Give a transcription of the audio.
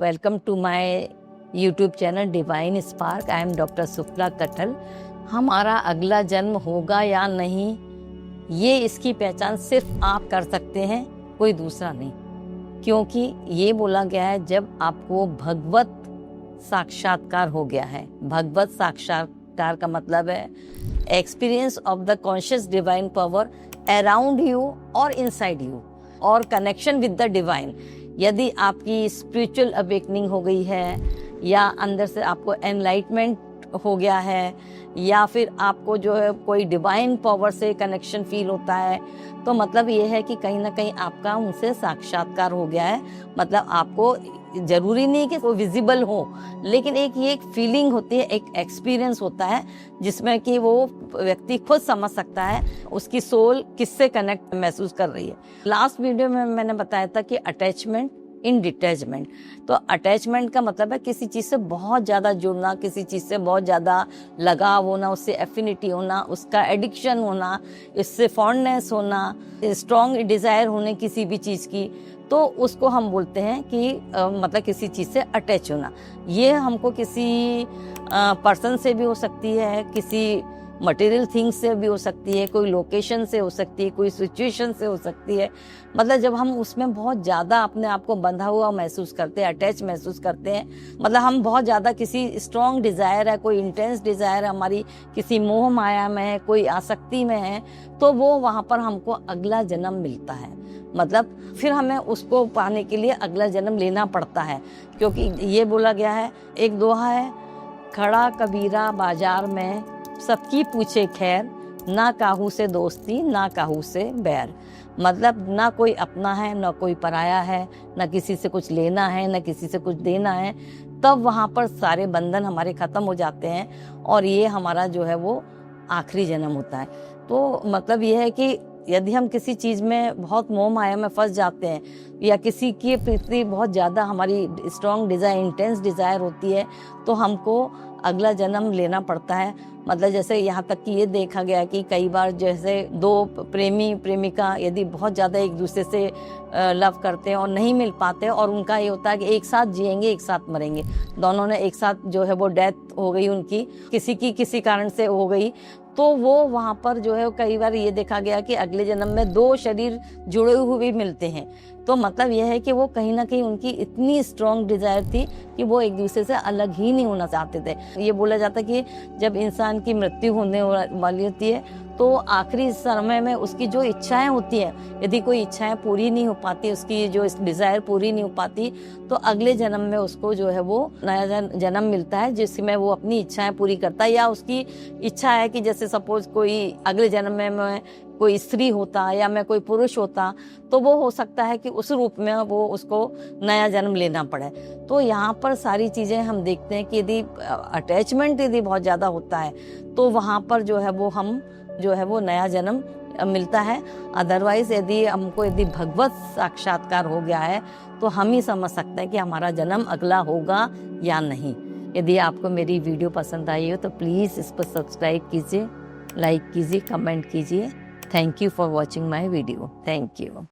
Welcome to my YouTube channel Divine Spark. I am doctor Sufala Katal. हमारा अगला जन्म होगा या नहीं, ये इसकी पहचान सिर्फ आप कर सकते हैं, कोई दूसरा नहीं। क्योंकि ये बोला गया है जब आपको भगवत साक्षात्कार हो गया है। भगवत साक्षात्कार का मतलब है experience of the conscious divine power around you और इनसाइड यू, और कनेक्शन विद द डिवाइन। यदि आपकी स्पिरिचुअल अवेकनिंग हो गई है, या अंदर से आपको एनलाइटमेंट हो गया है, या फिर आपको जो है कोई डिवाइन पावर से कनेक्शन फील होता है, तो मतलब ये है कि कहीं ना कहीं आपका उनसे साक्षात्कार हो गया है। मतलब आपको जरूरी नहीं कि वो विजिबल हो, लेकिन ये एक फीलिंग होती है, एक एक्सपीरियंस होता है जिसमें कि वो व्यक्ति खुद समझ सकता है उसकी सोल किससे कनेक्ट महसूस कर रही है। लास्ट वीडियो में मैंने बताया था कि अटैचमेंट इन डिटैचमेंट। तो अटैचमेंट का मतलब है किसी चीज़ से बहुत ज़्यादा जुड़ना, किसी चीज़ से बहुत ज़्यादा लगाव होना, उससे एफिनिटी होना, उसका एडिक्शन होना, इससे फॉन्डनेस होना, स्ट्रॉन्ग डिज़ायर होने किसी भी चीज़ की, तो उसको हम बोलते हैं कि मतलब किसी चीज़ से अटैच होना। ये हमको किसी पर्सन से भी हो सकती है, किसी मटेरियल थिंग्स से भी हो सकती है, कोई लोकेशन से हो सकती है, कोई सिचुएशन से हो सकती है। मतलब जब हम उसमें बहुत ज़्यादा अपने आप को बंधा हुआ महसूस करते हैं, अटैच महसूस करते हैं, मतलब हम बहुत ज़्यादा किसी स्ट्रॉन्ग डिज़ायर है, कोई इंटेंस डिज़ायर हमारी किसी मोह माया में है, कोई आसक्ति में है, तो वो वहाँ पर हमको अगला जन्म मिलता है। मतलब फिर हमें उसको पाने के लिए अगला जन्म लेना पड़ता है। क्योंकि ये बोला गया है, एक दोहा है, खड़ा कबीरा बाजार में सबकी पूछे खैर, ना काहू से दोस्ती ना काहू से बैर। मतलब ना कोई अपना है, ना कोई पराया है, ना किसी से कुछ लेना है, ना किसी से कुछ देना है। तब वहाँ पर सारे बंधन हमारे ख़त्म हो जाते हैं, और ये हमारा जो है वो आखिरी जन्म होता है। तो मतलब ये है कि यदि हम किसी चीज़ में बहुत मोह माया में फंस जाते हैं, या किसी के प्रति बहुत ज़्यादा हमारी स्ट्रॉन्ग डिज़ायर, इंटेंस डिज़ायर होती है, तो हमको अगला जन्म लेना पड़ता है। मतलब जैसे यहाँ तक कि ये देखा गया कि कई बार जैसे दो प्रेमी प्रेमिका यदि बहुत ज़्यादा एक दूसरे से लव करते हैं और नहीं मिल पाते, और उनका ये होता है कि एक साथ जिएंगे एक साथ मरेंगे, दोनों ने एक साथ जो है वो डेथ हो गई उनकी, किसी की किसी कारण से हो गई, तो वो वहाँ पर जो है कई बार ये देखा गया कि अगले जन्म में दो शरीर जुड़े हुए मिलते हैं। तो मतलब यह है कि वो कहीं ना कहीं उनकी इतनी स्ट्रॉन्ग डिज़ायर थी कि वो एक दूसरे से अलग ही नहीं होना चाहते थे। ये बोला जाता है कि जब इंसान की मृत्यु होने वाली होती है, तो आखिरी समय में उसकी जो इच्छाएं होती हैं, यदि कोई इच्छाएं पूरी नहीं हो पाती, उसकी जो डिज़ायर पूरी नहीं हो पाती, तो अगले जन्म में उसको जो है वो नया जन्म मिलता है जिसमें वो अपनी इच्छाएं पूरी करता है। या उसकी इच्छा है कि जैसे सपोज कोई अगले जन्म में मैं कोई स्त्री होता या मैं कोई पुरुष होता, तो वो हो सकता है कि उस रूप में वो उसको नया जन्म लेना पड़े। तो यहाँ पर सारी चीज़ें हम देखते हैं कि यदि अटैचमेंट यदि बहुत ज़्यादा होता है, तो वहाँ पर जो है वो हम जो है वो नया जन्म मिलता है। अदरवाइज यदि भगवत साक्षात्कार हो गया है, तो हम ही समझ सकते हैं कि हमारा जन्म अगला होगा या नहीं। यदि आपको मेरी वीडियो पसंद आई हो तो प्लीज़ इस पर सब्सक्राइब कीजिए, लाइक कीजिए, कमेंट कीजिए। Thank you for watching my video. Thank you.